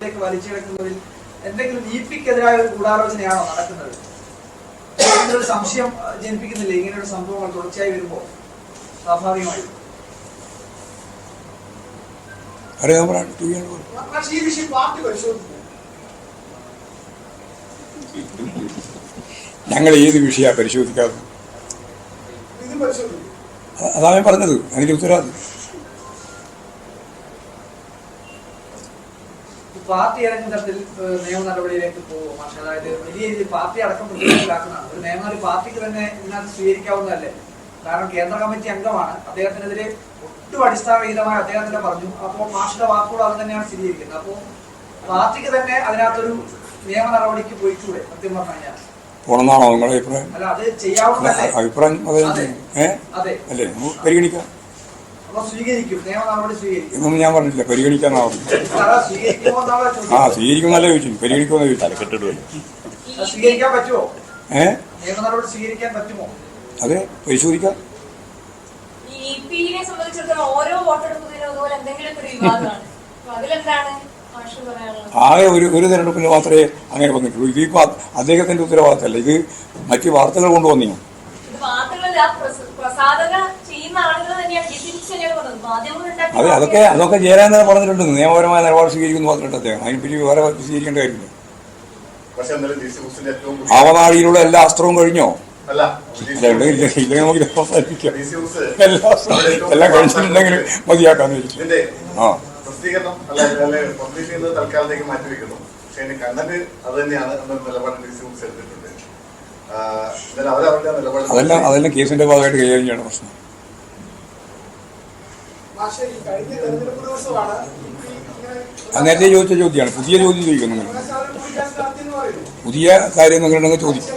വലിച്ചെടുക്കുന്നതിൽ എന്തെങ്കിലും ഇപിക്കെതിരായ ഒരു ഗൂഢാലോചനയാണോ നടക്കുന്നത്? ഒരു സംശയം ജനിപ്പിക്കുന്നില്ല ഇങ്ങനെയുള്ള സംഭവങ്ങൾ തുടർച്ചയായി വരുമ്പോൾ സ്വാഭാവികമായും ഈ വിഷയം പാർട്ടി പരിശോധിക്കും. ഞങ്ങൾ ഏത് വിഷയമാണ് പരിശോധിക്കാതെ? അതാ ഞാൻ പറഞ്ഞത്, അതിന്റെ ഉത്തരവാദിത്വം പാർട്ടി ഏതെങ്കിലും തരത്തിൽ നിയമ നടപടിയിലേക്ക് പോകും. അതായത് വലിയ രീതിയിൽ പാർട്ടി അടക്കം പ്രതികരിക്കുന്നതാണ്. ഒരു നിയമം പാർട്ടിക്ക് തന്നെ ഇതിനകത്ത് സ്വീകരിക്കാവുന്നതല്ലേ? കാരണം കേന്ദ്ര കമ്മിറ്റി അംഗമാണ്. അദ്ദേഹത്തിനെതിരെ ഒട്ടും അടിസ്ഥാനരഹിതമായി അദ്ദേഹം തന്നെ പറഞ്ഞു. അപ്പോൾ മാഷിന്റെ വാക്കുകൾ അത് തന്നെയാണ് സ്ഥിരീകരിക്കുന്നത്. അപ്പോൾ പാർട്ടിക്ക് തന്നെ അതിനകത്തൊരു നിയമ നടപടിക്ക് പോയിക്കൂടെ? സത്യം പറഞ്ഞു കഴിഞ്ഞാൽ പോണെന്നാണോ നിങ്ങളുടെ അഭിപ്രായം? അല്ല, അത് ചെയ്യാവുന്നതല്ലേ? അഭിപ്രായം അതെ അല്ലേ, പരിഗണിക്കാം. എന്നൊന്നും ഞാൻ പറഞ്ഞില്ല, പരിഗണിക്കാന്നാവും. സ്വീകരിക്കുന്നല്ല ചോദിച്ചു, പരിഗണിക്കുമെന്ന് ചോദിച്ചു. അതെ, പരിശോധിക്കാം. ആകെ ഒരു തെരഞ്ഞെടുപ്പിൽ മാത്രമേ അങ്ങനെ വന്നിട്ടുള്ളൂ. ഇതിപ്പോ അദ്ദേഹത്തിന്റെ ഉത്തരവാദിത്തമല്ല, ഇത് മറ്റ് വാർത്തകൾ കൊണ്ടുവന്നു. അതെ, അതൊക്കെ ജയരാജൻ തന്നെ പറഞ്ഞിട്ടുണ്ട്. നിയമപരമായ നിലപാട് സ്വീകരിക്കുന്നു പറഞ്ഞിട്ട് അദ്ദേഹം അതിനെപ്പറ്റി വേറെ സ്വീകരിക്കേണ്ട കാര്യമില്ല. അവനാഴിയിലുള്ള എല്ലാ അസ്ത്രവും കഴിഞ്ഞോ? എല്ലാം കഴിച്ചിട്ടുണ്ടെങ്കിൽ മതിയാക്കാന്ന് വെച്ചു. അതെല്ലാം കേസിന്റെ ഭാഗമായിട്ട് കൈകാര്യം ചെയ്യണം. പ്രശ്നം അത് നേരത്തെ ചോദിച്ച ചോദ്യമാണ്. പുതിയ ചോദ്യം ചോദിക്കുന്നു. പുതിയ കാര്യം നിങ്ങളുണ്ടെങ്കിൽ ചോദിക്കും.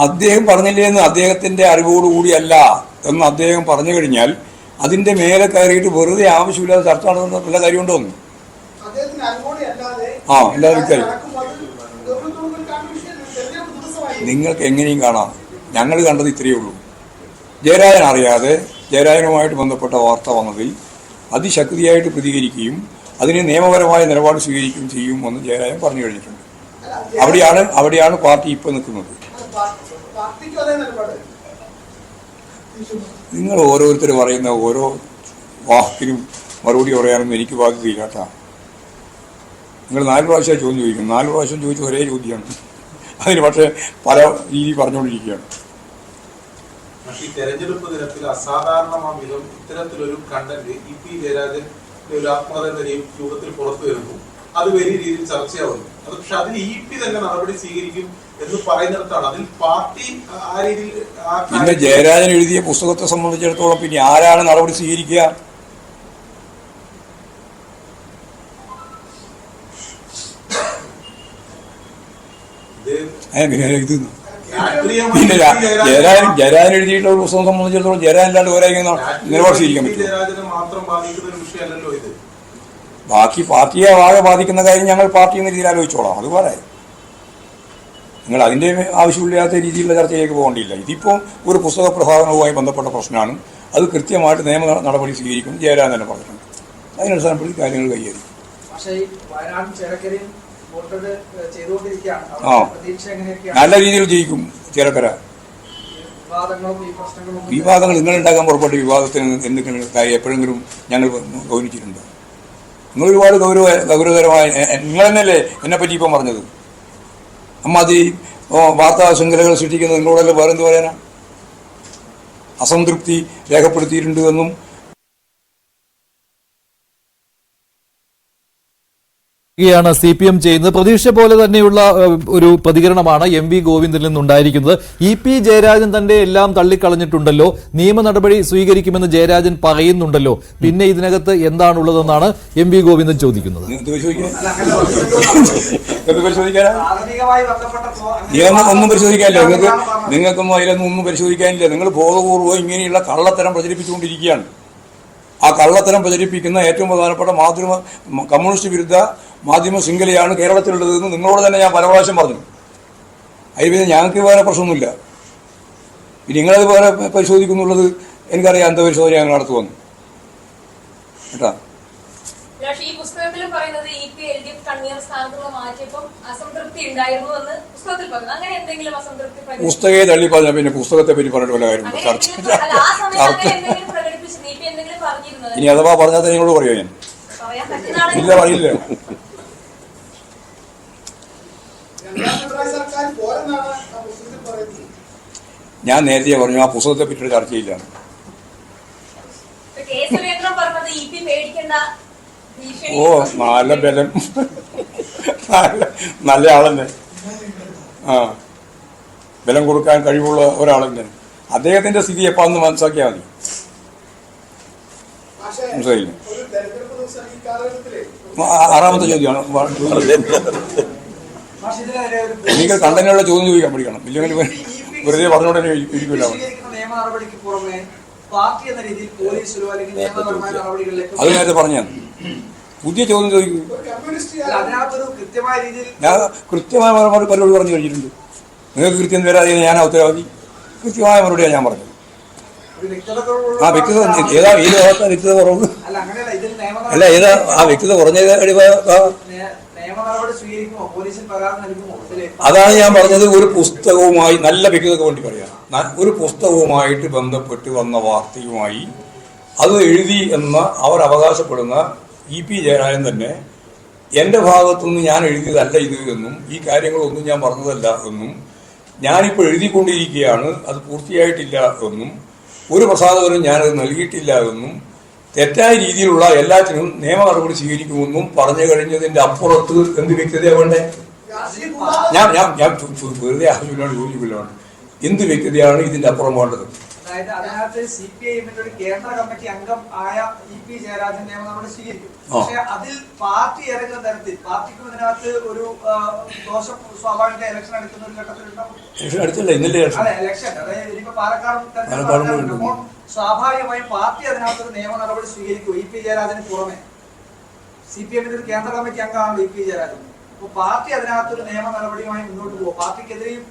അദ്ദേഹം പറഞ്ഞില്ലേന്ന് അദ്ദേഹത്തിന്റെ അറിവോടുകൂടിയല്ല എന്ന് അദ്ദേഹം പറഞ്ഞു കഴിഞ്ഞാൽ അതിന്റെ മേലെ കയറിയിട്ട് വെറുതെ ആവശ്യമില്ലാതെ ചർച്ച നടത്തുന്ന വല്ല കാര്യമുണ്ടോ? എല്ലാവരും കാര്യം നിങ്ങൾക്ക് എങ്ങനെയും കാണാം. ഞങ്ങൾ കണ്ടത് ഇത്രയേ ഉള്ളൂ. ജയരാജൻ അറിയാതെ ജയരാജനുമായിട്ട് ബന്ധപ്പെട്ട വാർത്ത വന്നതിൽ അതിശക്തിയായിട്ട് പ്രതികരിക്കുകയും അതിന് നിയമപരമായ നിലപാട് സ്വീകരിക്കുകയും ചെയ്യുമെന്ന് ജയരാജൻ പറഞ്ഞു കഴിഞ്ഞിട്ടുണ്ട്. അവിടെയാണ് പാർട്ടി ഇപ്പം നിൽക്കുന്നത്. നിങ്ങൾ ഓരോരുത്തർ പറയുന്ന ഓരോ വാക്കിനും മറുപടി പറയാനൊന്നും എനിക്ക് ബാധ്യതയില്ലാത്ത. നിങ്ങൾ 4 പ്രാവശ്യം ചോദ്യം ചോദിക്കും. 4 പ്രാവശ്യം ചോദിച്ച ഒരേ ചോദ്യമാണ്. അതിന് പക്ഷേ പല രീതി പറഞ്ഞുകൊണ്ടിരിക്കുകയാണ്. തെരഞ്ഞെടുപ്പ് ദിനത്തിൽ അസാധാരണമാംവിധം ഇത്തരത്തിലൊരു കണ്ടന്റ് ഇ.പി. ജയരാജൻ ഒരു ആത്മകഥ രൂപത്തിൽ പുറത്തു വരുന്നു. അത് വലിയ രീതിയിൽ ചർച്ചയാവുന്നു. അത് പക്ഷെ അതിൽ ഇ.പി. തന്നെ നടപടി സ്വീകരിക്കും എന്ന് പറയുന്നിടത്താണ് അതിൽ പാർട്ടി ആ രീതിയിൽ. പിന്നെ ജയരാജൻ എഴുതിയ പുസ്തകത്തെ സംബന്ധിച്ചിടത്തോളം പിന്നെ ആരാണ് നടപടി സ്വീകരിക്കുക? ഇത് പിന്നെ ജയരാജൻ എഴുതിയിട്ടുള്ള ഒരു പുസ്തകം സംബന്ധിച്ചിടത്തോളം ജയരാജൻ അല്ലാണ്ട് വേറെ നിലപാട് സ്വീകരിക്കാൻ പറ്റും. ബാക്കി പാർട്ടിയെ ആകെ ബാധിക്കുന്ന കാര്യം ഞങ്ങൾ പാർട്ടി എന്ന രീതിയിൽ ആലോചിച്ചോളാം. അത് പറയാം. നിങ്ങൾ അതിൻ്റെ ആവശ്യമില്ലാത്ത രീതിയിലുള്ള ചർച്ചയിലേക്ക് പോകേണ്ടിയില്ല. ഇതിപ്പോൾ ഒരു പുസ്തക പ്രസാധനവുമായി ബന്ധപ്പെട്ട പ്രശ്നമാണ്. അത് കൃത്യമായിട്ട് നിയമ നടപടി സ്വീകരിക്കും ജയരാജൻ തന്നെ പറഞ്ഞിട്ടുണ്ട്. അതിനടിസ്ഥാനപ്പെടുത്തി കാര്യങ്ങൾ കൈകാര്യം. നല്ല രീതിയിൽ ജയിക്കും ചേലക്കര. വിവാദങ്ങൾ നിങ്ങൾ ഉണ്ടാക്കാൻ പുറപ്പെട്ട വിവാദത്തിന് എന്തെങ്കിലും കാര്യം എപ്പോഴെങ്കിലും ഞങ്ങൾ ഗൗനിച്ചിട്ടുണ്ട്? നിങ്ങൾ ഒരുപാട് ഗൗരവതരമായ നിങ്ങൾ തന്നെയല്ലേ എന്നെപ്പറ്റി ഇപ്പം പറഞ്ഞത്. അമ്മാതി വാർത്താ ശൃംഖലകൾ സൃഷ്ടിക്കുന്നത് നിങ്ങളോടല്ലേ വേറെ എന്ത് പറയാനാ? അസംതൃപ്തി രേഖപ്പെടുത്തിയിട്ടുണ്ട് എന്നും ാണ് CPM ചെയ്യുന്നത്. പ്രതീക്ഷ പോലെ തന്നെയുള്ള ഒരു പ്രതികരണമാണ് MV ഗോവിന്ദനിൽ നിന്നുണ്ടായിരിക്കുന്നത്. ഇ.പി. ജയരാജൻ തന്റെ എല്ലാം തള്ളിക്കളഞ്ഞിട്ടുണ്ടല്ലോ, നിയമ നടപടി സ്വീകരിക്കുമെന്ന് ജയരാജൻ പറയുന്നുണ്ടല്ലോ, പിന്നെ ഇതിനകത്ത് എന്താണുള്ളതെന്നാണ് MV ഗോവിന്ദൻ ചോദിക്കുന്നത്. ഒന്നും പരിശോധിക്കാനില്ല. നിങ്ങൾക്കൊന്നും അതിലൊന്നും പരിശോധിക്കാനില്ല. നിങ്ങൾ ബോധപൂർവ്വം ഇങ്ങനെയുള്ള കള്ളത്തരം പ്രചരിപ്പിച്ചുകൊണ്ടിരിക്കുകയാണ്. ആ കള്ളത്തരം പ്രചരിപ്പിക്കുന്ന ഏറ്റവും പ്രധാനപ്പെട്ട കമ്മ്യൂണിസ്റ്റ് വിരുദ്ധ മാധ്യമ ശൃംഖലയാണ് കേരളത്തിലുള്ളതെന്ന് നിങ്ങളോട് തന്നെ ഞാൻ പല പ്രാവശ്യം പറഞ്ഞു. അതിൽ പിന്നെ ഞങ്ങൾക്ക് വേറെ പ്രശ്നമൊന്നുമില്ല. നിങ്ങളത് വേറെ പരിശോധിക്കുന്നുള്ളത് എനിക്കറിയാം അന്തപരിശോധന ഞങ്ങൾ നടത്തുവന്നു കേട്ടോ. ഈ പുസ്തകത്തിലും പറയുന്നത് EP LDF കൺവീനർ സ്ഥാനത്തുള്ള മാറ്റിയപ്പോൾ അസംതൃപ്തി ഉണ്ടായിരുന്നു എന്ന് പുസ്തകത്തിൽ പറഞ്ഞു. അങ്ങനെ എന്തെങ്കിലും അസംതൃപ്തി പുസ്തകയെ തള്ളി പറഞ്ഞ പിന്നെ പുസ്തകത്തെ പറ്റി പറഞ്ഞിട്ട് വല്ല കാര്യം ഇനി അഥവാ പറഞ്ഞാൽ നിങ്ങളോട് പറയുമോ ഞാൻ? ഇല്ല, പറയില്ല. ഞാൻ നേരത്തെ പറഞ്ഞു ആ പുസ്തകത്തെ പറ്റിയിട്ട് ചർച്ചയില്ല. ഓ, നല്ല ബലം, നല്ല ആളെന്നെ. ആ, ബലം കൊടുക്കാൻ കഴിവുള്ള ഒരാളെന്നെ. അദ്ദേഹത്തിന്റെ സ്ഥിതി എപ്പാന്ന് മനസ്സിലാക്കിയാൽ മതി. മനസ്സിലായില്ലേ? ആറാമത്തെ ചോദ്യമാണ്. നിങ്ങൾ കണ്ടതിനുള്ള ചോദ്യം ചോദിക്കാൻ പഠിക്കണം. ഇല്ലെങ്കിൽ വെറുതെ പറഞ്ഞോടെ ഇരിക്കില്ല. നിയമ നടപടിക്ക് പുറമെ പാർട്ടി എന്ന രീതിയിൽ പോലീസിലോ അല്ലെങ്കിൽ നിയമപരമായ നടപടികളിലേക്ക് അത് നേരത്തെ പറഞ്ഞു. പുതിയ ചോദ്യം ചോദിക്കൂ. അതിനകത്തൊരു കൃത്യമായ രീതിയിൽ ഞാൻ കൃത്യമായ മറുപടി പറഞ്ഞു കഴിഞ്ഞിട്ടുണ്ട്. നിങ്ങൾക്ക് കൃത്യം വരാതെ ഞാൻ ഉത്തരവാദി. കൃത്യമായ മറുപടിയാണ് ഞാൻ പറഞ്ഞത്. ആ വ്യക്തത ഏതാ, ഏത് ഭാഗത്താ വ്യക്തത കുറവ്? അല്ല, ഏതാ ആ വ്യക്തത കുറഞ്ഞ? അതാണ് ഞാൻ പറഞ്ഞത്. ഒരു പുസ്തകവുമായി, നല്ല വ്യക്തതയ്ക്ക് വേണ്ടി പറയാം, ഒരു പുസ്തകവുമായിട്ട് ബന്ധപ്പെട്ട് വന്ന വാർത്തയുമായി അത് എഴുതി എന്ന് അവർ അവകാശപ്പെടുന്ന EP ജയരാജൻ തന്നെ എൻ്റെ ഭാഗത്തുനിന്ന് ഞാൻ എഴുതിയതല്ല ഇത് എന്നും ഈ കാര്യങ്ങളൊന്നും ഞാൻ പറഞ്ഞതല്ല എന്നും ഞാനിപ്പോൾ എഴുതിക്കൊണ്ടിരിക്കുകയാണ്, അത് പൂർത്തിയായിട്ടില്ല എന്നും ഒരു പ്രസാധകരും ഞാനത് നൽകിയിട്ടില്ല എന്നും തെറ്റായ രീതിയിലുള്ള എല്ലാത്തിനും നിയമ നടപടി സ്വീകരിക്കുമെന്നും പറഞ്ഞു കഴിഞ്ഞതിന്റെ അപ്പുറത്ത് എന്ത് വ്യക്തതയാണ് വേണ്ടേ? ഞാൻ വെറുതെ ആവശ്യമില്ലാണ്ട് ചോദിക്കില്ലാണ്. എന്ത് വ്യക്തതയാണ് ഇതിന്റെ അപ്പുറം വേണ്ടത്? അതായത് അതിനകത്ത് CPIഎമ്മിന്റെ ഒരു കേന്ദ്ര കമ്മിറ്റി അംഗം ആയ EP ജയരാജൻ നിയമ നടപടി സ്വീകരിക്കും. പക്ഷെ അതിൽ പാർട്ടി ഇറങ്ങുന്ന തരത്തിൽ പാർട്ടിക്കും ഇതിനകത്ത് ഒരു ദോഷം സ്വാഭാവിക ഇലക്ഷൻ എടുക്കുന്ന ഒരു ഘട്ടത്തിലുണ്ടാവും. ഇലക്ഷൻ അടുത്തല്ല, ഇന്നലെ അതെ, ഇലക്ഷൻ. അതായത് ഇനിയിപ്പോ പാലക്കാട് സ്വാഭാവികമായും പാർട്ടി അതിനകത്തൊരു നിയമ നടപടി സ്വീകരിക്കും. EP ജയരാജന് പുറമെ CPIഎമ്മിന്റെ ഒരു കേന്ദ്ര കമ്മിറ്റി അംഗമാണ് EP ജയരാജൻ. അപ്പൊ പാർട്ടി അതിനകത്തൊരു നിയമ നടപടിയുമായി മുന്നോട്ട് പോകും. പാർട്ടിക്കെതിരെയും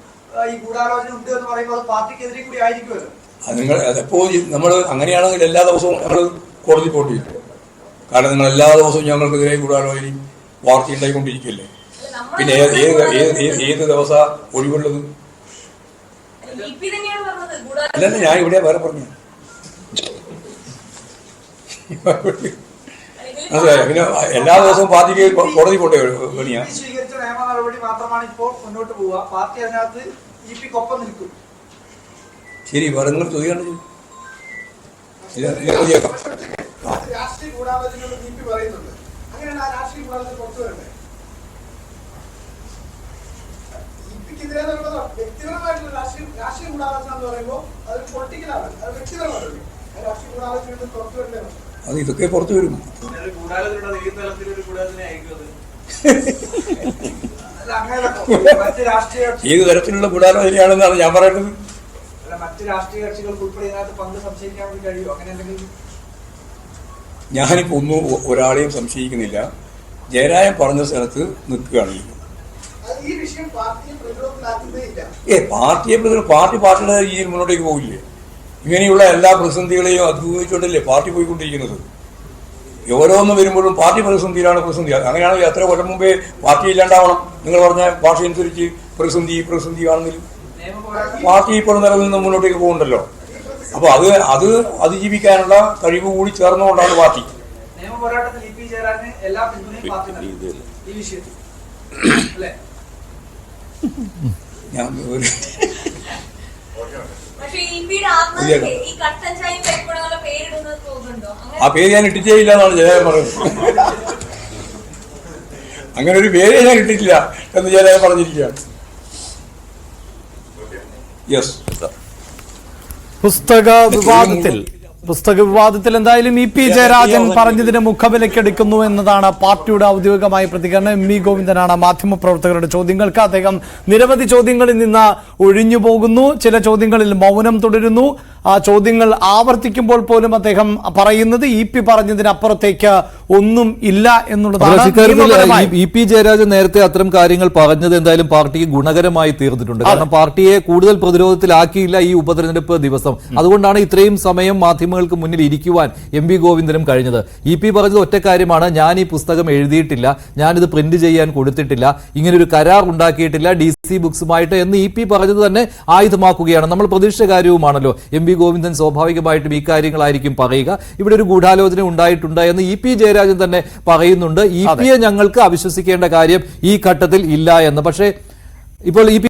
ഈ ഗൂഢാലോചന ഉണ്ട് എന്ന് പറയുമ്പോൾ അത് പാർട്ടിക്കെതിരെ കൂടി ആയിരിക്കുമല്ലോ. നിങ്ങൾ അതെപ്പോ നമ്മൾ അങ്ങനെയാണെങ്കിൽ എല്ലാ ദിവസവും നമ്മൾ കോടതി പോണ്ടി വരും. കാരണം നിങ്ങൾ എല്ലാ ദിവസവും ഞങ്ങൾക്കെതിരെ ഗൂഢാലോചനയും വാർത്ത ഉണ്ടായിക്കൊണ്ടിരിക്കുകയല്ലേ. പിന്നെ ഏത് ദിവസം ഒഴിവുള്ളത്? അല്ലല്ല, ഞാൻ ഇവിടെ വേറെ പറഞ്ഞു. മനസ്സിലായോ? പിന്നെ എല്ലാ ദിവസവും പാർട്ടിക്ക് കോടതി പോട്ടെ വേണിയാ. സ്വീകരിച്ച നിയമ നടപടി മാത്രമാണ് ഇപ്പോൾ മുന്നോട്ട് പോവുക. പാർട്ടി അതിനകത്ത് EPക്കൊപ്പം നിൽക്കും. ശരി, വേറെ നിങ്ങൾ ചോദിക്കാണ്ട് രാഷ്ട്രീയ ഗൂഢാലോചനകൾ EP പറയുന്നുണ്ട്. അങ്ങനെയാണ് ആ രാഷ്ട്രീയ ഗൂഢാലോചന പുറത്തു വരണ്ടേ? EPക്കെതിരെ വ്യക്തിപരമായിട്ടുള്ള രാഷ്ട്രീയ ഗൂഢാലോചന എന്ന് പറയുമ്പോൾ അത് പൊളിറ്റിക്കലാണ്, അത് വ്യക്തിപരമല്ലേ. രാഷ്ട്രീയ ഗൂഢാലോചന പുറത്തു വരണ്ടേ? അത് ഇതൊക്കെ പുറത്തു വരും. ഏത് തരത്തിലുള്ള ഗൂഢാലോചനയാണെന്നാണ് ഞാൻ പറയുന്നത്. മറ്റ് രാഷ്ട്രീയ കക്ഷികൾക്ക് ഉൾപ്പെടെ ഇതിനകത്ത് പങ്ക് സംശയിക്കാൻ വേണ്ടി കഴിയുമോ? അങ്ങനെ എന്തെങ്കിലും? ഞാനിപ്പോ ഒന്നും ഒരാളെയും സംശയിക്കുന്നില്ല. ജയരാജൻ പറഞ്ഞ സ്ഥലത്ത് നിൽക്കുകയാണ്. പാർട്ടിയുടെ രീതിയിൽ മുന്നോട്ടേക്ക് പോകില്ലേ? ഇങ്ങനെയുള്ള എല്ലാ പ്രതിസന്ധികളെയും അതിജീവിച്ചുകൊണ്ടല്ലേ പാർട്ടി പോയിക്കൊണ്ടിരിക്കുന്നത്. ഓരോന്ന് വരുമ്പോഴും പാർട്ടി പ്രതിസന്ധിയിലാണ് പ്രതിസന്ധി. അങ്ങനെയാണെങ്കിൽ എത്ര കൊല്ലം മുമ്പേ പാർട്ടി ഇല്ലാണ്ടാവണം. നിങ്ങൾ പറഞ്ഞ ഭാഷയനുസരിച്ച് പ്രതിസന്ധി ആണെങ്കിൽ പാർട്ടി ഇപ്പോൾ നിലനിന്ന് മുന്നോട്ടേക്ക് പോകുന്നുണ്ടല്ലോ. അപ്പൊ അത് അതിജീവിക്കാനുള്ള കഴിവ് കൂടി ചേർന്നുകൊണ്ടാണ് പാർട്ടി. നിയമ പോരാട്ടത്തിൽ EP ജയരാജന് എല്ലാ പിന്തുണയും പാർട്ടി നൽകും ഈ വിഷയത്തിൽ, അല്ലേ? ഞാൻ ആ പേര് ഞാൻ ഇട്ടിട്ടേ ഇല്ല എന്നാണ് ജയരാജൻ പറയുന്നത്. അങ്ങനെ ഒരു പേര് ഞാൻ ഇട്ടിട്ടില്ല എന്ന് ജയരാജൻ പറഞ്ഞിരിക്കുകയാണ്. യെസ്. പുസ്തക വിവാദത്തിൽ പുസ്തക വിവാദത്തിൽ എന്തായാലും ഇ പി ജയരാജൻ പറഞ്ഞതിന് മുഖവിലക്കെടുക്കുന്നു എന്നതാണ് പാർട്ടിയുടെ ഔദ്യോഗികമായ പ്രതികരണം. എം വി ഗോവിന്ദനാണ് മാധ്യമപ്രവർത്തകരുടെ ചോദ്യങ്ങൾക്ക്. അദ്ദേഹം നിരവധി ചോദ്യങ്ങളിൽ നിന്ന് ഒഴിഞ്ഞു പോകുന്നു, ചില ചോദ്യങ്ങളിൽ മൗനം തുടരുന്നു. ആ ചോദ്യങ്ങൾ ആവർത്തിക്കുമ്പോൾ പോലും അദ്ദേഹം പറയുന്നത് ഇ പി പറഞ്ഞതിനപ്പുറത്തേക്ക് ഒന്നും ഇല്ല എന്നുള്ളതാണ്. ഇ പി ജയരാജൻ നേരത്തെ അത്തരം കാര്യങ്ങൾ പറഞ്ഞത് എന്തായാലും പാർട്ടിക്ക് ഗുണകരമായി തീർന്നിട്ടുണ്ട്. കാരണം പാർട്ടിയെ കൂടുതൽ പ്രതിരോധത്തിലാക്കിയില്ല ഈ ഉപതെരഞ്ഞെടുപ്പ് ദിവസം. അതുകൊണ്ടാണ് ഇത്രയും സമയം മാധ്യമങ്ങൾക്ക് മുന്നിൽ ഇരിക്കുവാൻ എം വി ഗോവിന്ദനും കഴിഞ്ഞത്. ഇ പി പറഞ്ഞത് ഒറ്റ കാര്യമാണ്, ഞാൻ ഈ പുസ്തകം എഴുതിയിട്ടില്ല, ഞാനിത് പ്രിന്റ് ചെയ്യാൻ കൊടുത്തിട്ടില്ല, ഇങ്ങനൊരു കരാർ ഉണ്ടാക്കിയിട്ടില്ല DC ബുക്സുമായിട്ട് എന്ന് ഇ പി പറഞ്ഞത് തന്നെ ആയുധമാക്കുകയാണ്. നമ്മൾ പ്രതീക്ഷിച്ച കാര്യവുമാണല്ലോ. എം വി ഗോവിന്ദൻ സ്വാഭാവികമായിട്ടും ഈ കാര്യങ്ങളായിരിക്കും പറയുക. ഇവിടെ ഒരു ഗൂഢാലോചന ഉണ്ടായിട്ടുണ്ട് എന്ന് ഇ പി ജയരാജൻ തന്നെ പറയുന്നുണ്ട്. ഇ പിയെ ഞങ്ങൾക്ക് അവിശ്വസിക്കേണ്ട കാര്യം ഈ ഘട്ടത്തിൽ ഇല്ല എന്ന്. പക്ഷേ ഇപ്പോൾ ഇ പി